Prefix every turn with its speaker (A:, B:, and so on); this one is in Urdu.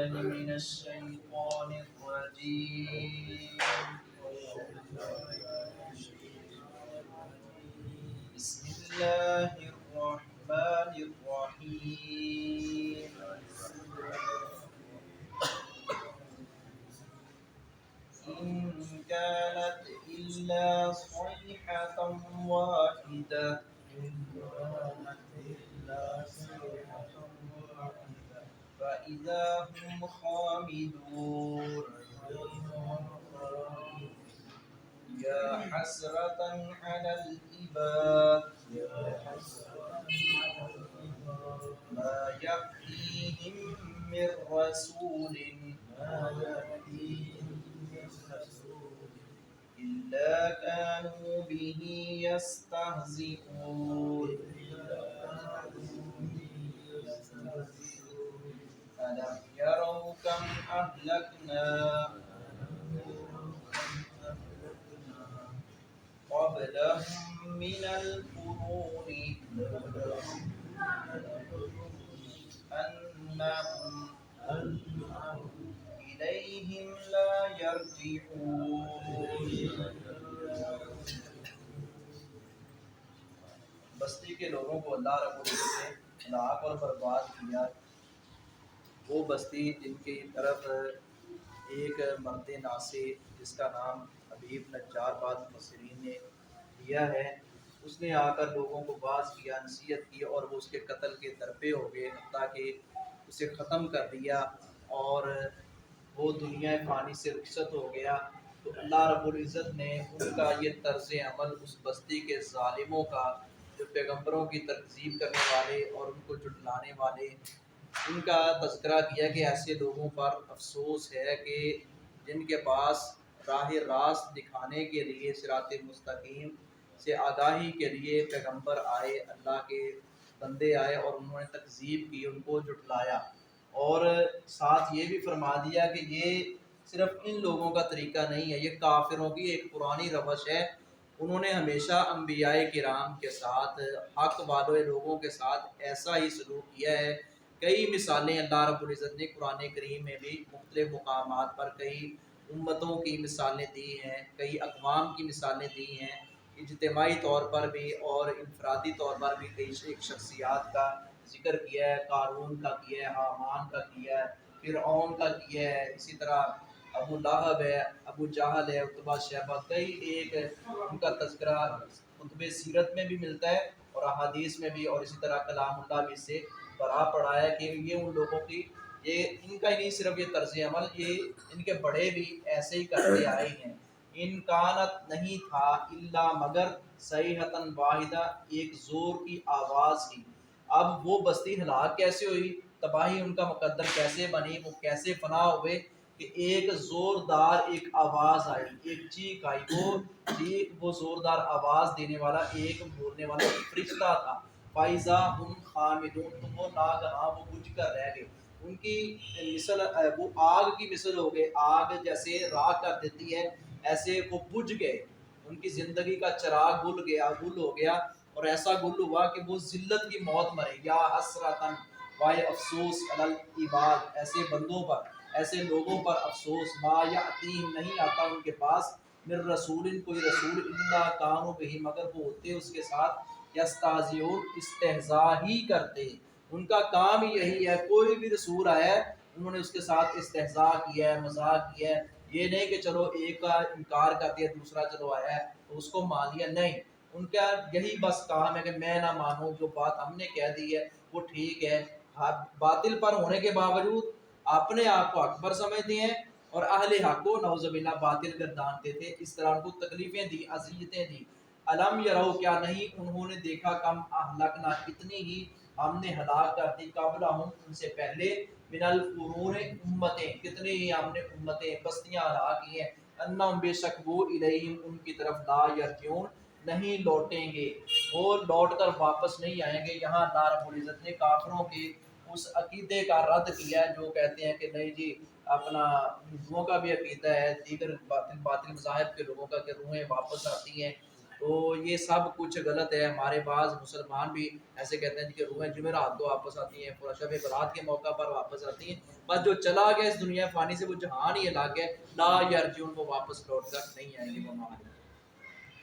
A: بالله من الشيطان الرجيم. بسم الله الرحمن الرحيم. إن كانت إلا صيحة واحدة فإذا هم خامدون. يا حسرة على العباد ما يأتيهم من رسول إلا كانوا به يستهزئون. ألم يروا كم أهلكنا قبلهم من القرون أنهم إليهم لا يرجعون. بستی کے لوگوں کو اللہ رب العزت نے ہلاک اور برباد کیا. وہ بستی جن کی طرف ایک مرد ناصح جس کا نام حبیب نجار بعض مفسرین نے دیا ہے، اس نے آ کر لوگوں کو باز کیا، نصیحت کی، اور وہ اس کے قتل کے درپے ہو گئے، حتیٰ کہ اسے ختم کر دیا اور وہ دنیا فانی سے رخصت ہو گیا. تو اللہ رب العزت نے ان کا یہ طرز عمل اس بستی کے ظالموں کا، جو پیغمبروں کی تکذیب کرنے والے اور ان کو جھٹلانے والے، ان کا تذکرہ کیا کہ ایسے لوگوں پر افسوس ہے کہ جن کے پاس راہ راست دکھانے کے لیے، صراط مستقیم سے آگاہی کے لیے پیغمبر آئے، اللہ کے بندے آئے، اور انہوں نے تکذیب کی، ان کو جھٹلایا. اور ساتھ یہ بھی فرما دیا کہ یہ صرف ان لوگوں کا طریقہ نہیں ہے، یہ کافروں کی ایک پرانی روش ہے. انہوں نے ہمیشہ انبیاء کرام کے ساتھ، حق والے لوگوں کے ساتھ ایسا ہی سلوک کیا ہے. کئی مثالیں اللہ رب العزت نے قرآن کریم میں بھی مختلف مقامات پر کئی امتوں کی مثالیں دی ہیں، کئی اقوام کی مثالیں دی ہیں، اجتماعی طور پر بھی اور انفرادی طور پر بھی کئی شخصیات کا ذکر کیا ہے. قارون کا کیا ہے، حامان کا کیا ہے، فرعون کا کیا ہے، اسی طرح ابو لہب ہے، ابو جہل ہے، عتبہ شیبہ، کئی ایک ان کا تذکرہ کتب سیرت میں بھی ملتا ہے اور احادیث میں بھی، اور اسی طرح کلام اللہ بھی سے بڑا پڑا ہے کہ یہ ان لوگوں کی، یہ ان کا ہی نہیں صرف یہ طرز عمل، یہ ان کے بڑے بھی ایسے ہی کرتے آئے ہیں. ان کانت نہیں تھا الا مگر صیحۃ واحدہ، ایک زور کی آواز ہی. اب وہ بستی ہلاک کیسے ہوئی، تباہی ان کا مقدر کیسے بنی، وہ کیسے فنا ہوئے کہ ایک زوردار ایک آواز آئی، ایک چیخ آئی. وہ چیخ، وہ زوردار آواز دینے والا ایک بولنے والا فرشتہ تھا. فائزہ ہم خامدون، تو وہ ناگہاں وہ بجھ کر رہ گئے. ان کی مثل وہ آگ کی مثل ہو گئے، آگ جیسے راکھ کر دیتی ہے ایسے وہ بجھ گئے. ان کی زندگی کا چراغ گل ہو گیا، اور ایسا گل ہوا کہ وہ ذلت کی موت مرے. یا حسرتاً، وائے افسوس، علی العباد، ایسے بندوں پر، ایسے لوگوں پر افسوس. ما یاتیہم، نہیں آتا ان کے پاس، من رسول، کوئی رسول، الا کانوا بہ، مگر وہ ہوتے اس کے ساتھ، یستہزئون، استہزاء ہی کرتے. ان کا کام ہی یہی ہے، کوئی بھی رسول آیا ہے انہوں نے اس کے ساتھ استہزاء کیا ہے، مذاق کیا ہے. یہ نہیں کہ چلو ایک کا انکار کر دیا، دوسرا چلو آیا ہے تو اس کو مان لیا، نہیں. ان کا یہی بس کام ہے کہ میں نہ مانوں، جو بات ہم نے کہہ دی ہے وہ ٹھیک ہے. باطل پر ہونے کے باوجود اپنے آپ کو حق پر سمجھتے ہیں، اور اہل حق کو نعوذ باللہ باطل گردانتے تھے. اس طرح ان کو تکلیفیں دی، اذیتیں دی. الم یرو، کیا نہیں انہوں نے دیکھا، کم اہلکنا، کتنی ہی ہم نے ہلاک کر دی، قبلہم، ان سے پہلے، من القرون، امتیں، کتنی ہی ہم نے امتیں، بستیاں ہلاک کی ہیں. انہم، بے شک وہ، الیہم، ان کی طرف، لا یرجعون، نہیں لوٹیں گے، وہ لوٹ کر واپس نہیں آئیں گے. یہاں اللہ رب العزت نے کافروں کے اس عقیدے کا رد کیا ہے جو کہتے ہیں کہ نہیں جی، اپنا ہندوؤں کا بھی عقیدہ ہے، دیگر باطل مذاہب کے لوگوں کا، کہ روحیں واپس آتی ہیں. تو یہ سب کچھ غلط ہے. ہمارے بعض مسلمان بھی ایسے کہتے ہیں کہ روحیں جمعرات کو واپس آتی ہیں، شب برات کے موقع پر واپس آتی ہیں. بس جو چلا گیا اس دنیا فانی سے وہ جہان ہی الگ ہے، لا یرجعون، وہ واپس لوٹ کر نہیں آئیں گے.